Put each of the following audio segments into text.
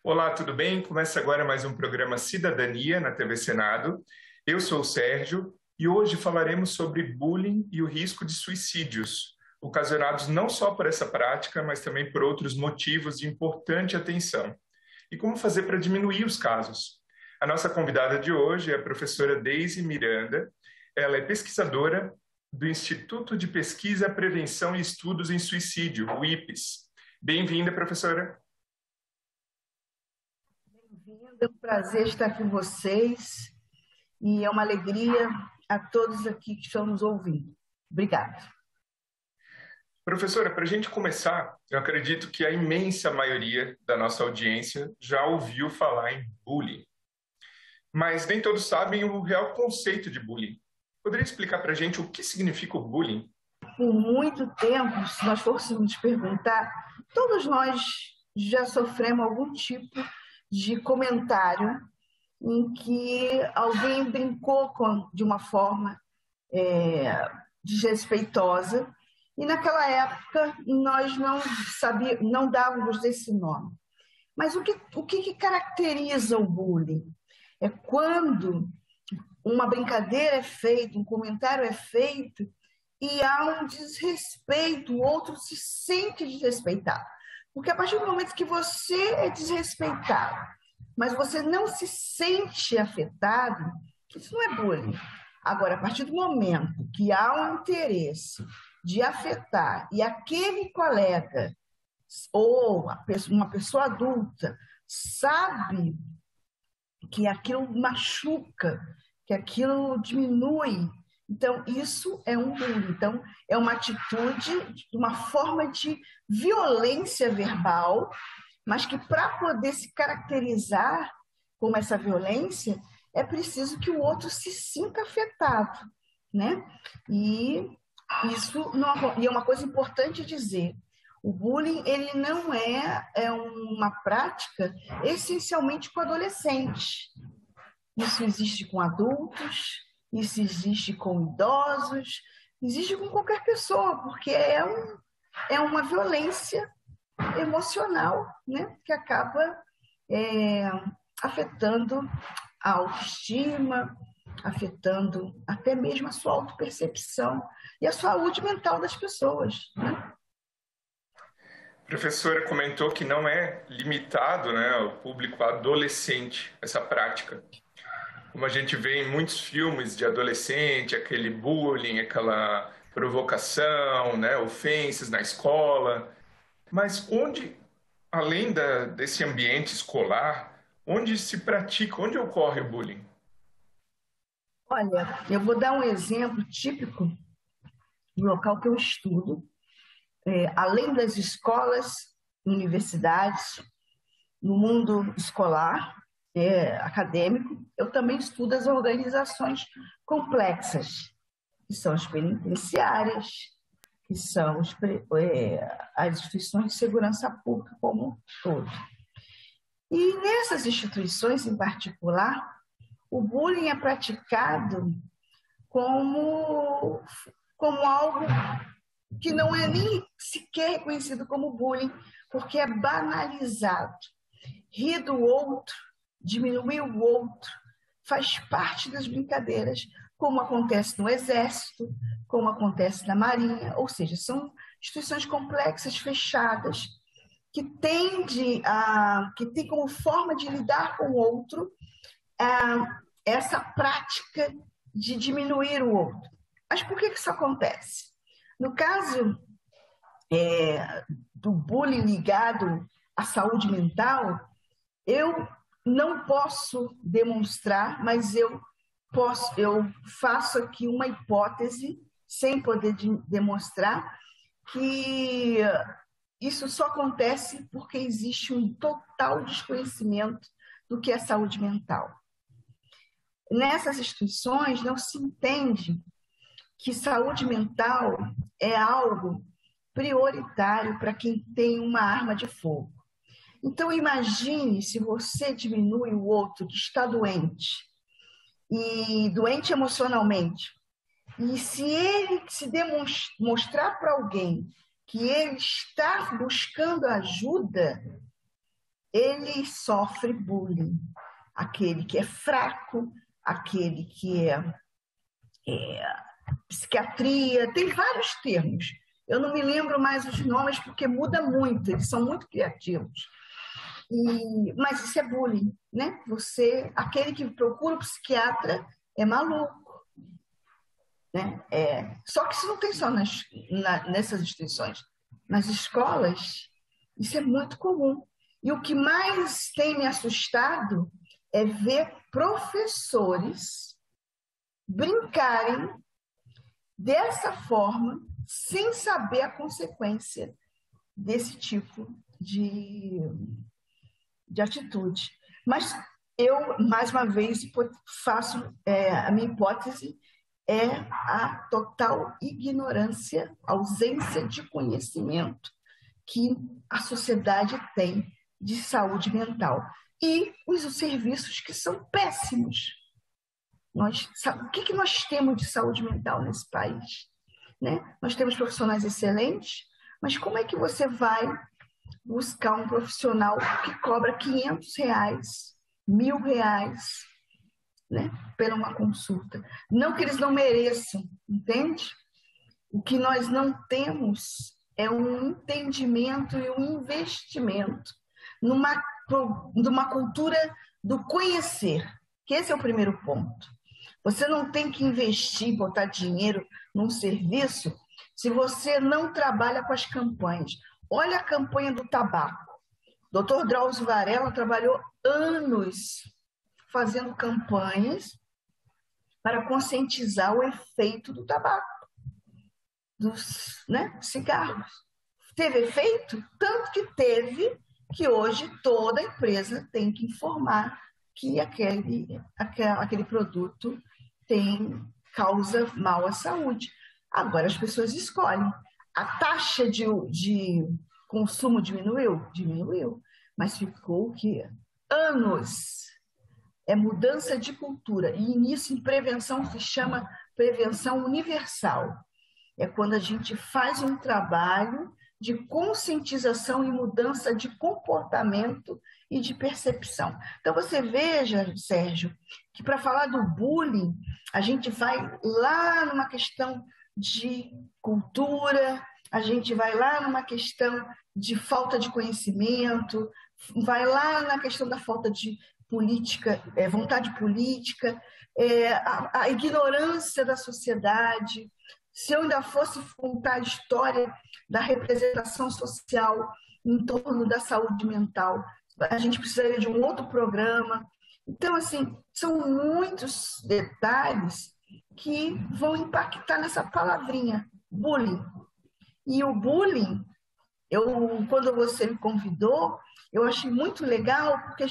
Olá, tudo bem? Começa agora mais um programa Cidadania na TV Senado. Eu sou o Sérgio e hoje falaremos sobre bullying e o risco de suicídios, ocasionados não só por essa prática, mas também por outros motivos de importante atenção. E como fazer para diminuir os casos? A nossa convidada de hoje é a professora Deise Miranda. Ela é pesquisadora do Instituto de Pesquisa, Prevenção e Estudos em Suicídio, o IPES. Bem-vinda, professora. É um prazer estar com vocês e é uma alegria a todos aqui que estão nos ouvindo. Obrigada. Professora, para a gente começar, eu acredito que a imensa maioria da nossa audiência já ouviu falar em bullying, mas nem todos sabem o real conceito de bullying. Poderia explicar para a gente o que significa o bullying? Por muito tempo, se nós fôssemos perguntar, todos nós já sofremos algum tipo de comentário em que alguém brincou de uma forma desrespeitosa, e naquela época nós não dávamos esse nome. Mas o que caracteriza o bullying? É quando uma brincadeira é feita, um comentário é feito e há um desrespeito, o outro se sente desrespeitado. Porque a partir do momento que você é desrespeitado, mas você não se sente afetado, isso não é bullying. Agora, a partir do momento que há um interesse de afetar e aquele colega ou uma pessoa adulta sabe que aquilo machuca, que aquilo diminui, então isso é um bullying. Então, é uma atitude, uma forma de violência verbal, mas que para poder se caracterizar como essa violência, é preciso que o outro se sinta afetado, né? E isso não, e é uma coisa importante dizer. O bullying, ele não é uma prática essencialmente com adolescentes. Isso existe com adultos, isso existe com idosos, existe com qualquer pessoa, porque é uma violência emocional, né, que acaba afetando a autoestima, afetando até mesmo a sua autopercepção e a saúde mental das pessoas, né? A professora comentou que não é limitado, né, ao público adolescente essa prática. Como a gente vê em muitos filmes de adolescente, aquele bullying, aquela provocação, né, ofensas na escola. Mas onde, além desse ambiente escolar, onde se pratica, onde ocorre o bullying? Olha, eu vou dar um exemplo típico do local que eu estudo. Além das escolas, universidades, no mundo escolar, acadêmico, eu também estudo as organizações complexas, que são as penitenciárias, que são as instituições de segurança pública como um todo. E nessas instituições em particular, o bullying é praticado como algo que não é nem sequer reconhecido como bullying, porque é banalizado. Rir do outro, diminuir o outro, faz parte das brincadeiras, como acontece no Exército, como acontece na Marinha, ou seja, são instituições complexas, fechadas, que tem como forma de lidar com o outro essa prática de diminuir o outro. Mas por que isso acontece? No caso do bullying ligado à saúde mental, eu não posso demonstrar, mas eu faço aqui uma hipótese, sem poder demonstrar, que isso só acontece porque existe um total desconhecimento do que é saúde mental. Nessas instituições não se entende que saúde mental é algo prioritário para quem tem uma arma de fogo. Então imagine se você diminui o outro que está doente, e doente emocionalmente, e se ele se mostrar para alguém que ele está buscando ajuda, ele sofre bullying. Aquele que é fraco, aquele que é psiquiatria, tem vários termos. Eu não me lembro mais os nomes porque muda muito, eles são muito criativos. Mas isso é bullying, né? Aquele que procura o psiquiatra é maluco, né? Só que isso não tem só nessas instituições. Nas escolas, isso é muito comum. E o que mais tem me assustado é ver professores brincarem dessa forma, sem saber a consequência desse tipo de atitude. Mas eu, mais uma vez, faço a minha hipótese é a total ignorância, ausência de conhecimento que a sociedade tem de saúde mental. E os serviços que são péssimos. O que nós temos de saúde mental nesse país? Né? Nós temos profissionais excelentes, mas como é que você vai buscar um profissional que cobra R$500, R$1.000, né, por uma consulta? Não que eles não mereçam, entende? O que nós não temos é um entendimento e um investimento numa cultura do conhecer, que esse é o primeiro ponto. Você não tem que investir, botar dinheiro num serviço se você não trabalha com as campanhas. Olha a campanha do tabaco. O Dr. Drauzio Varela trabalhou anos fazendo campanhas para conscientizar o efeito do tabaco, dos cigarros. Teve efeito? Tanto que teve que hoje toda empresa tem que informar que aquele produto causa mal à saúde. Agora as pessoas escolhem. A taxa de consumo diminuiu? Diminuiu. Mas ficou o quê? Anos. É mudança de cultura. E nisso, em prevenção, se chama prevenção universal. É quando a gente faz um trabalho de conscientização e mudança de comportamento e de percepção. Então, você veja, Sérgio, que para falar do bullying, a gente vai lá numa questão de cultura, a gente vai lá numa questão de falta de conhecimento, vai lá na questão da falta de política, vontade política, a ignorância da sociedade. Se eu ainda fosse contar a história da representação social em torno da saúde mental, a gente precisaria de um outro programa. Então, assim, são muitos detalhes que vão impactar nessa palavrinha, bullying. E o bullying, quando você me convidou, eu achei muito legal, porque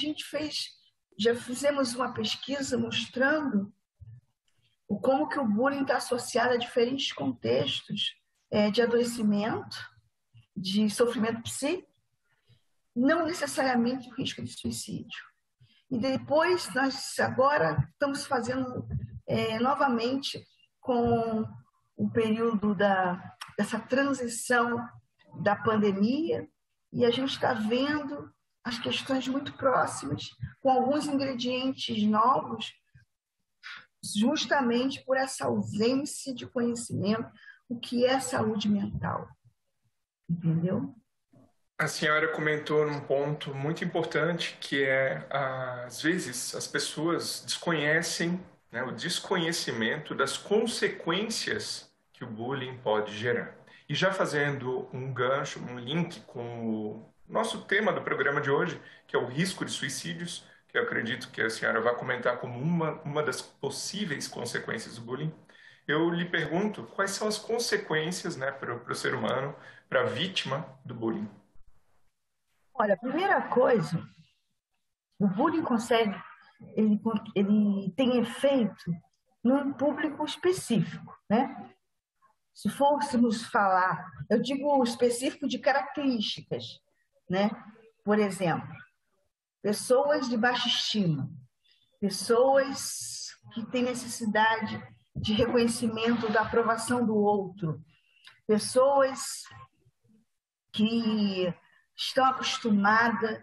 já fizemos uma pesquisa mostrando como que o bullying está associado a diferentes contextos de adoecimento, de sofrimento psíquico, não necessariamente o risco de suicídio. E depois, nós agora estamos fazendo novamente com o período dessa transição da pandemia, e a gente está vendo as questões muito próximas, com alguns ingredientes novos, justamente por essa ausência de conhecimento, o que é saúde mental. Entendeu? A senhora comentou num ponto muito importante, que às vezes, as pessoas desconhecem, né, o desconhecimento das consequências que o bullying pode gerar. E já fazendo um gancho, um link com o nosso tema do programa de hoje, que é o risco de suicídios, que eu acredito que a senhora vai comentar como uma das possíveis consequências do bullying, eu lhe pergunto quais são as consequências, né, para o ser humano, para a vítima do bullying. Olha, a primeira coisa, o bullying ele tem efeito num público específico, né? Se fôssemos falar, eu digo específico de características, né? Por exemplo, pessoas de baixa estima, pessoas que têm necessidade de reconhecimento da aprovação do outro, pessoas que estão acostumadas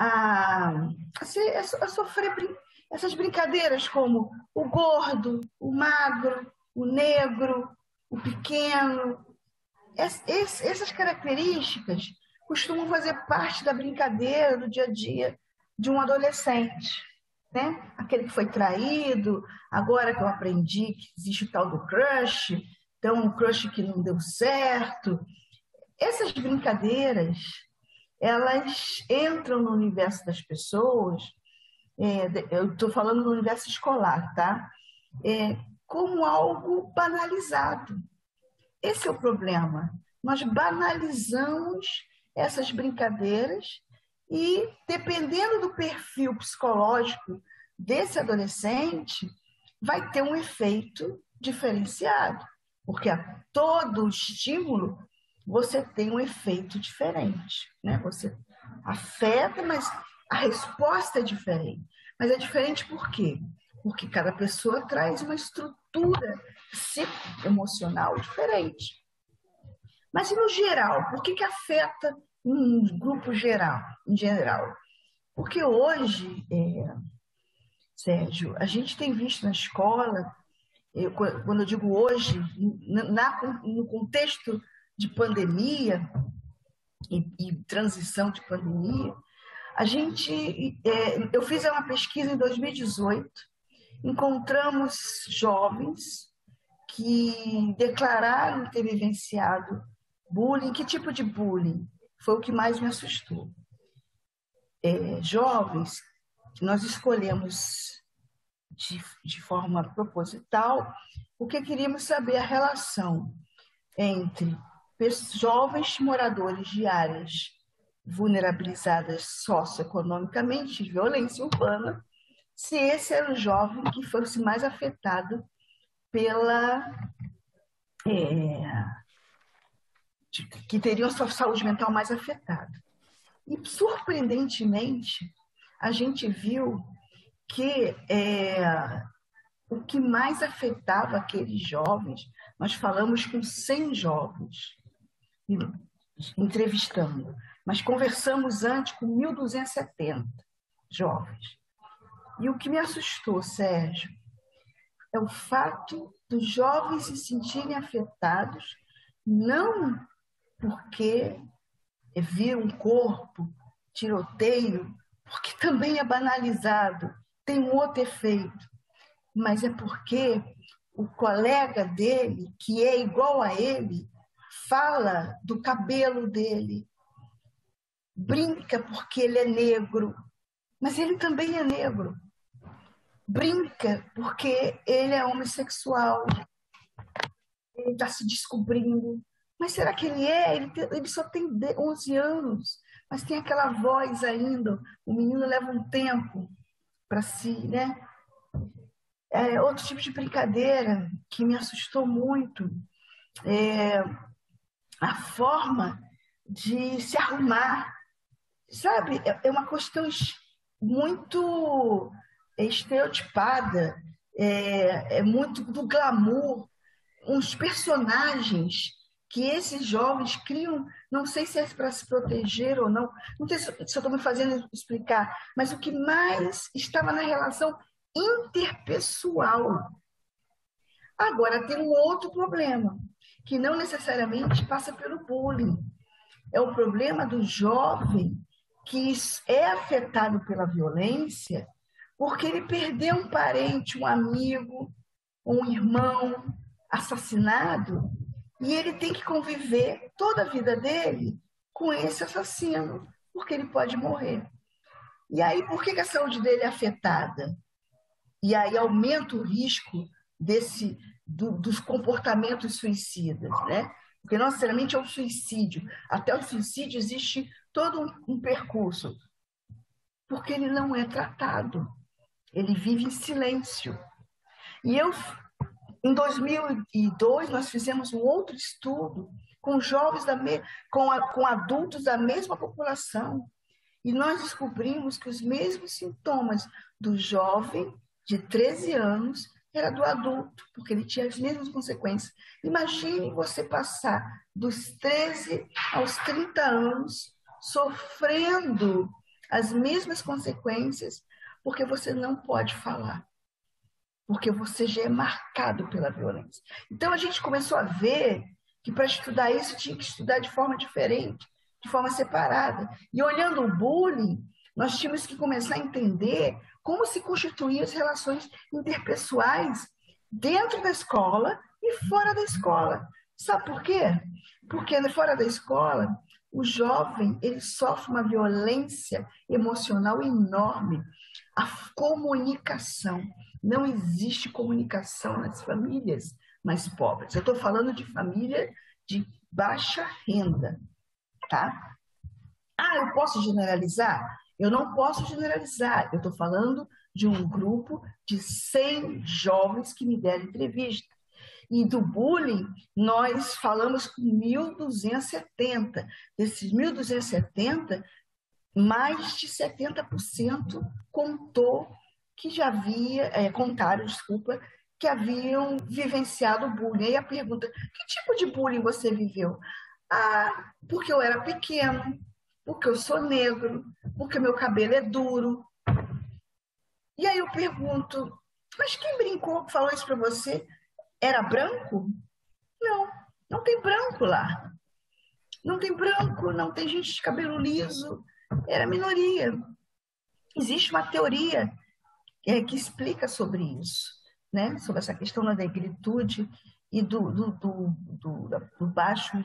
a sofrer essas brincadeiras como o gordo, o magro, o negro, o pequeno. Essas características costumam fazer parte da brincadeira do dia a dia de um adolescente, né? Aquele que foi traído, agora que eu aprendi que existe o tal do crush, então um crush que não deu certo. Essas brincadeiras, elas entram no universo das pessoas, eu estou falando no universo escolar, tá? Como algo banalizado. Esse é o problema. Nós banalizamos essas brincadeiras e, dependendo do perfil psicológico desse adolescente, vai ter um efeito diferenciado, porque a todo estímulo você tem um efeito diferente, né? Você afeta, mas a resposta é diferente. Mas é diferente por quê? Porque cada pessoa traz uma estrutura emocional diferente. Mas no geral, por que afeta um grupo geral, em geral? Porque hoje, Sérgio, a gente tem visto na escola, quando eu digo hoje, no contexto de pandemia e transição de pandemia, eu fiz uma pesquisa em 2018, encontramos jovens que declararam ter vivenciado bullying. Que tipo de bullying? Foi o que mais me assustou. Jovens que nós escolhemos de forma proposital, porque queríamos saber a relação entre jovens moradores de áreas vulnerabilizadas socioeconomicamente, de violência urbana, se esse era o jovem que fosse mais afetado que teriam a sua saúde mental mais afetada. E, surpreendentemente, a gente viu que o que mais afetava aqueles jovens, nós falamos com 100 jovens, entrevistando, mas conversamos antes com 1.270 jovens. E o que me assustou, Sérgio, é o fato dos jovens se sentirem afetados, não porque viram um corpo, tiroteio, porque também é banalizado, tem um outro efeito, mas é porque o colega dele, que é igual a ele, fala do cabelo dele, brinca porque ele é negro, mas ele também é negro. Brinca porque ele é homossexual, ele está se descobrindo. Mas será que ele é? Ele só tem 11 anos, mas tem aquela voz ainda. O menino leva um tempo para si, né? Outro tipo de brincadeira que me assustou muito é a forma de se arrumar. Sabe? É uma questão muito estereotipada, é muito do glamour, uns personagens que esses jovens criam, não sei se é para se proteger ou não, não sei se eu estou me fazendo explicar, mas o que mais estava na relação interpessoal. Agora, tem um outro problema, que não necessariamente passa pelo bullying. É o problema do jovem que é afetado pela violência porque ele perdeu um parente, um amigo, um irmão assassinado, e ele tem que conviver toda a vida dele com esse assassino, porque ele pode morrer. E aí, por que a saúde dele é afetada? E aí aumenta o risco dos comportamentos suicidas, né? Porque não necessariamente é o suicídio. Até o suicídio existe todo um percurso, porque ele não é tratado. Ele vive em silêncio. E em 2002, nós fizemos um outro estudo com jovens, com adultos da mesma população. E nós descobrimos que os mesmos sintomas do jovem de 13 anos era do adulto, porque ele tinha as mesmas consequências. Imagine você passar dos 13 aos 30 anos sofrendo as mesmas consequências, porque você não pode falar, porque você já é marcado pela violência. Então a gente começou a ver que para estudar isso tinha que estudar de forma diferente, de forma separada. E olhando o bullying, nós tínhamos que começar a entender como se constituíam as relações interpessoais dentro da escola e fora da escola. Sabe por quê? Porque fora da escola, o jovem ele sofre uma violência emocional enorme. A comunicação. Não existe comunicação nas famílias mais pobres. Eu estou falando de família de baixa renda, tá? Ah, eu posso generalizar? Eu não posso generalizar. Eu estou falando de um grupo de 100 jovens que me deram entrevista. E do bullying, nós falamos com 1.270. Desses 1.270, mais de 70% contaram, que haviam vivenciado o bullying. Aí a pergunta, que tipo de bullying você viveu? Ah, porque eu era pequeno, porque eu sou negro, porque meu cabelo é duro. E aí eu pergunto, mas quem brincou, falou isso para você? Era branco? Não, não tem branco lá. Não tem branco, não tem gente de cabelo liso. Era minoria. Existe uma teoria que explica sobre isso, né? Sobre essa questão da negritude e do baixo,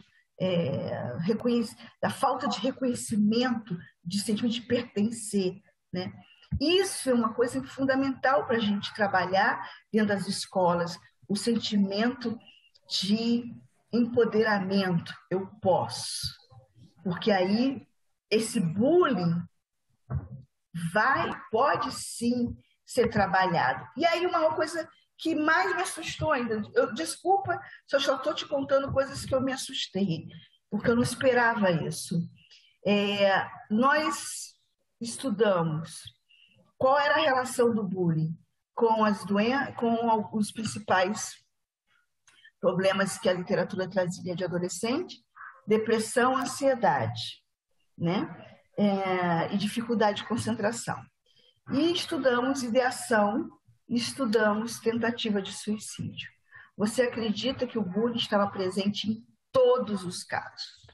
da falta de reconhecimento, de sentimento de pertencer, né? Isso é uma coisa fundamental para a gente trabalhar dentro das escolas, o sentimento de empoderamento, eu posso. Porque aí esse bullying pode sim ser trabalhado. E aí uma coisa que mais me assustou ainda, desculpa se eu só estou te contando coisas que eu me assustei, porque eu não esperava isso. Nós estudamos qual era a relação do bullying com as doenças, com os principais problemas que a literatura trazia de adolescente: depressão, ansiedade, né? E dificuldade de concentração. E estudamos ideação, estudamos tentativa de suicídio. Você acredita que o bullying estava presente em todos os casos?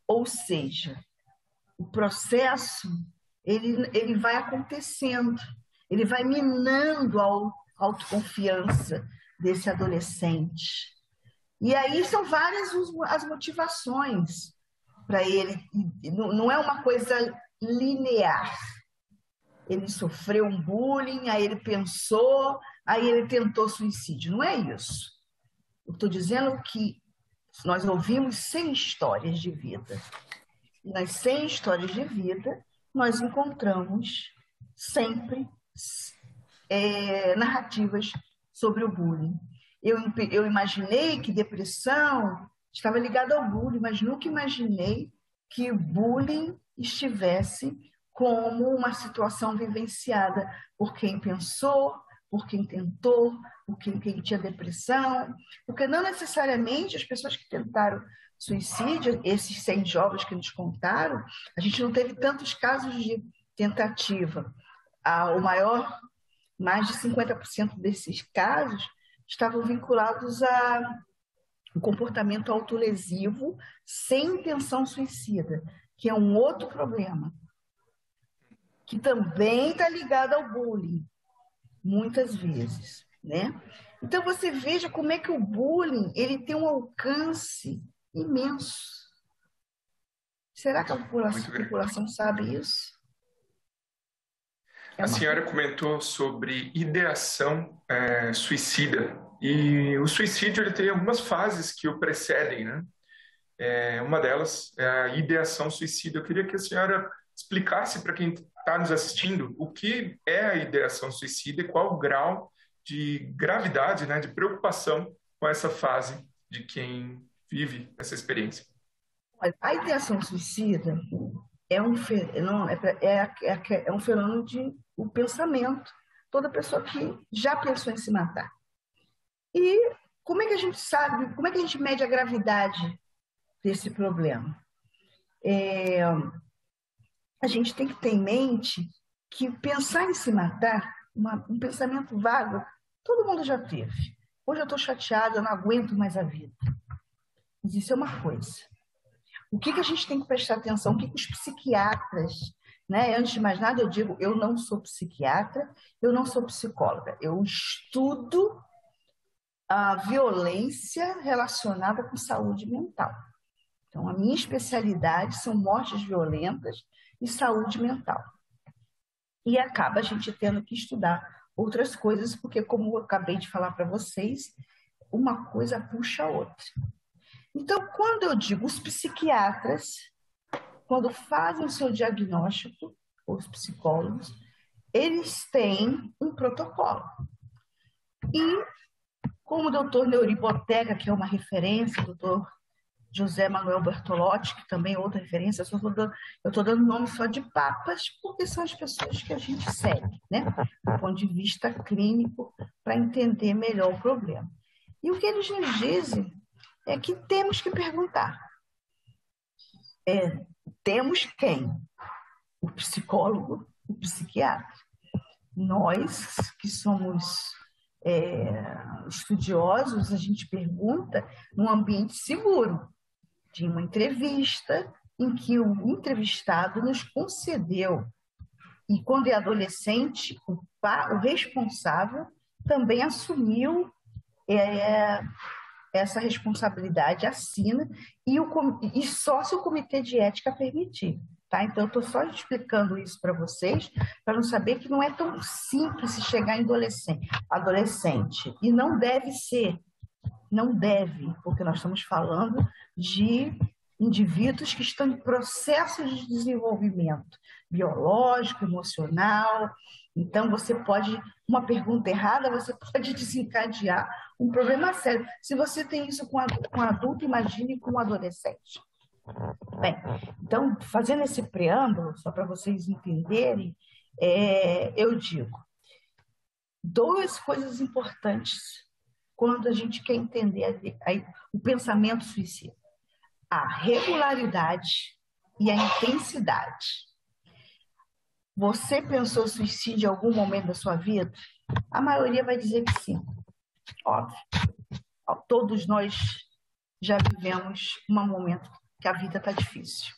Ou seja, o processo ele vai acontecendo, ele vai minando a autoconfiança desse adolescente. E aí são várias as motivações para ele. Não é uma coisa linear. Ele sofreu um bullying, aí ele pensou, aí ele tentou suicídio. Não é isso. Eu estou dizendo que nós ouvimos 100 histórias de vida. E nas 100 histórias de vida, nós encontramos sempre narrativas sobre o bullying. Eu imaginei que depressão estava ligada ao bullying, mas nunca imaginei que o bullying estivesse como uma situação vivenciada por quem pensou, por quem tentou, por quem tinha depressão, porque não necessariamente as pessoas que tentaram suicídio, esses 100 jovens que nos contaram, a gente não teve tantos casos de tentativa. O maior, mais de 50% desses casos estavam vinculados a um comportamento autolesivo sem intenção suicida, que é um outro problema, que também está ligado ao bullying, muitas vezes, né? Então você veja como é que o bullying ele tem um alcance imenso. Será que a população sabe isso? A senhora comentou sobre ideação suicida. E o suicídio ele tem algumas fases que o precedem, né? Uma delas é a ideação suicida. Eu queria que a senhora explicasse para quem está nos assistindo o que é a ideação suicida e qual o grau de gravidade, né, de preocupação com essa fase de quem vive essa experiência. A ideação suicida é um fenômeno de o pensamento. Toda pessoa que já pensou em se matar. E como é que a gente sabe, como é que a gente mede a gravidade desse problema? a gente tem que ter em mente que pensar em se matar, um pensamento vago, todo mundo já teve. Hoje eu estou chateada, eu não aguento mais a vida. Mas isso é uma coisa. O que a gente tem que prestar atenção? O que os psiquiatras, né? Antes de mais nada, eu digo, eu não sou psiquiatra, eu não sou psicóloga. Eu estudo a violência relacionada com saúde mental. Então, a minha especialidade são mortes violentas e saúde mental. E acaba a gente tendo que estudar outras coisas, porque, como eu acabei de falar para vocês, uma coisa puxa a outra. Então, quando eu digo os psiquiatras, quando fazem o seu diagnóstico, os psicólogos, eles têm um protocolo. E, como o doutor Neuri Botega, que é uma referência, o doutor José Manuel Bertolotti, que também é outra referência, eu estou dando nome só de papas, porque são as pessoas que a gente segue, né? Do ponto de vista clínico, para entender melhor o problema. E o que eles nos dizem é que temos que perguntar. Temos quem? O psicólogo, o psiquiatra. Nós, que somos estudiosos, a gente pergunta num ambiente seguro, de uma entrevista em que o entrevistado nos concedeu. E quando é adolescente, o responsável também assumiu essa responsabilidade, assina, e só se o comitê de ética permitir. Tá? Então, eu estou só explicando isso para vocês, para não saber que não é tão simples se chegar em adolescente. E não deve ser. Não deve, porque nós estamos falando de indivíduos que estão em processo de desenvolvimento biológico, emocional. Então, uma pergunta errada, você pode desencadear um problema sério. Se você tem isso com adulto, imagine com um adolescente. Bem, então, fazendo esse preâmbulo, só para vocês entenderem, eu digo 2 coisas importantes quando a gente quer entender o pensamento suicida: a regularidade e a intensidade. Você pensou suicídio em algum momento da sua vida? A maioria vai dizer que sim. Óbvio. Todos nós já vivemos um momento que a vida está difícil.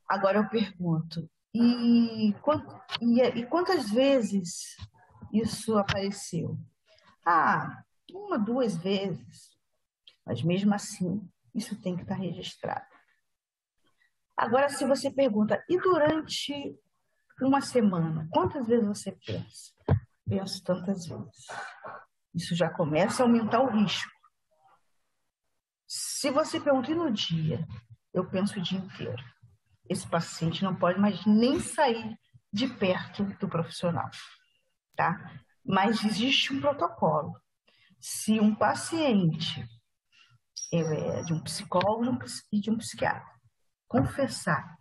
Agora eu pergunto, e quantas vezes isso apareceu? 1, 2 vezes. Mas mesmo assim, isso tem que estar registrado. Agora, se você pergunta, e durante uma semana, quantas vezes você pensa? Penso tantas vezes. Isso já começa a aumentar o risco. Se você pergunta, e no dia? Eu penso o dia inteiro. Esse paciente não pode mais nem sair de perto do profissional. Tá? Mas existe um protocolo. Se um paciente de um psicólogo e de um psiquiatra confessar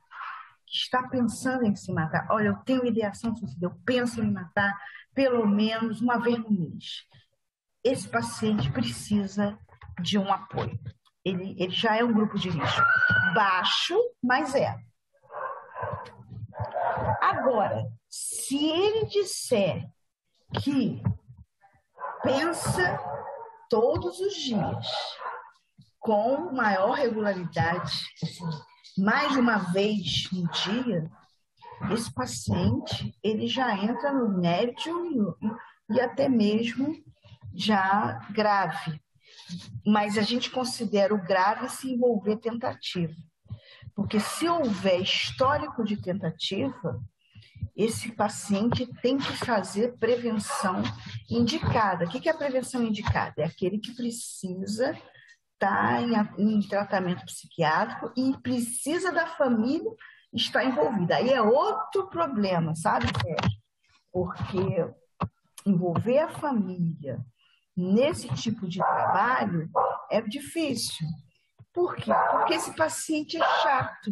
que está pensando em se matar, olha, eu tenho ideação suicida, eu penso em me matar pelo menos uma vez no mês, esse paciente precisa de um apoio. Ele já é um grupo de risco baixo, mas é. Agora, se ele disser que pensa todos os dias, com maior regularidade, assim, mais de uma vez no dia, esse paciente ele já entra no médio e até mesmo já grave. Mas a gente considera o grave se envolver tentativa. Porque se houver histórico de tentativa, esse paciente tem que fazer prevenção indicada. O que é a prevenção indicada? É aquele que precisa estar em tratamento psiquiátrico e precisa da família estar envolvida. Aí é outro problema, sabe, Sérgio? Porque envolver a família nesse tipo de trabalho é difícil. Por quê? Porque esse paciente é chato.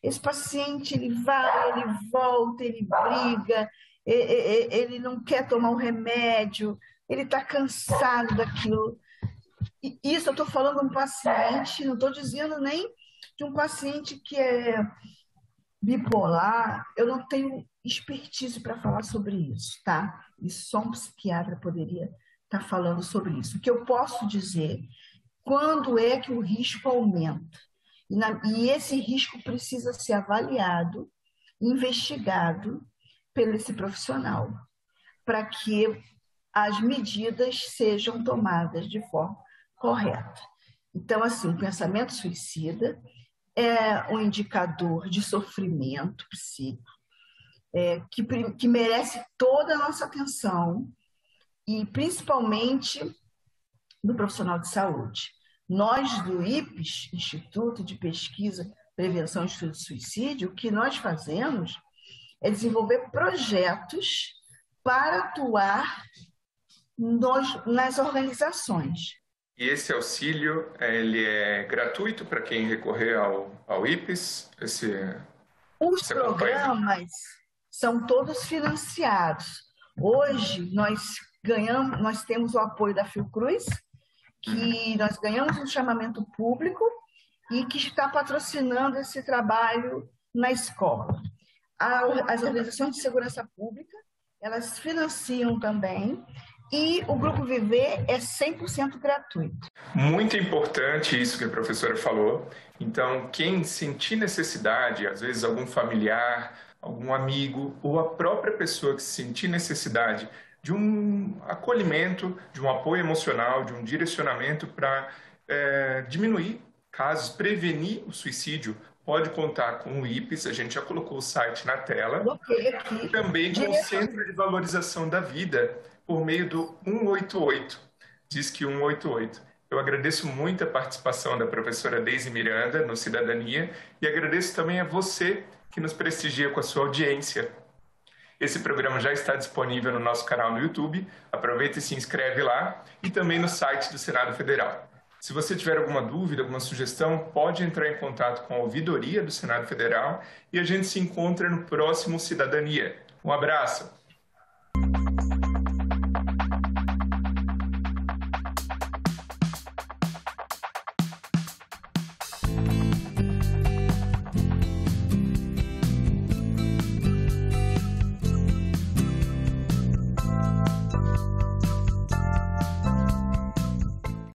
Esse paciente, ele vai, ele volta, ele briga, ele não quer tomar um remédio, ele está cansado daquilo. E isso eu estou falando de um paciente, não estou dizendo nem de um paciente que é bipolar, eu não tenho expertise para falar sobre isso, tá? E só um psiquiatra poderia estar falando sobre isso. O que eu posso dizer, quando é que o risco aumenta? E esse risco precisa ser avaliado, investigado pelo esse profissional, para que as medidas sejam tomadas de forma correta. Então, assim, o pensamento suicida é um indicador de sofrimento psíquico que merece toda a nossa atenção e principalmente do profissional de saúde. Nós do IPES, Instituto de Pesquisa, Prevenção e Estudo de Suicídio, o que nós fazemos é desenvolver projetos para atuar nas organizações. E esse auxílio, ele é gratuito para quem recorrer ao IPES? Os programas são todos financiados. Hoje nós temos o apoio da Fiocruz, que nós ganhamos um chamamento público e que está patrocinando esse trabalho na escola. As organizações de segurança pública, elas financiam também, e o Grupo Viver é 100% gratuito. Muito importante isso que a professora falou. Então, quem sentir necessidade, às vezes algum familiar, algum amigo ou a própria pessoa que sentir necessidade de um acolhimento, de um apoio emocional, de um direcionamento para diminuir casos, prevenir o suicídio, pode contar com o IPES, a gente já colocou o site na tela, e também com o Centro de Valorização da Vida, por meio do 188, Disque 188. Eu agradeço muito a participação da professora Deise Miranda no Cidadania e agradeço também a você que nos prestigia com a sua audiência. Esse programa já está disponível no nosso canal no YouTube, aproveita e se inscreve lá e também no site do Senado Federal. Se você tiver alguma dúvida, alguma sugestão, pode entrar em contato com a ouvidoria do Senado Federal e a gente se encontra no próximo Cidadania. Um abraço!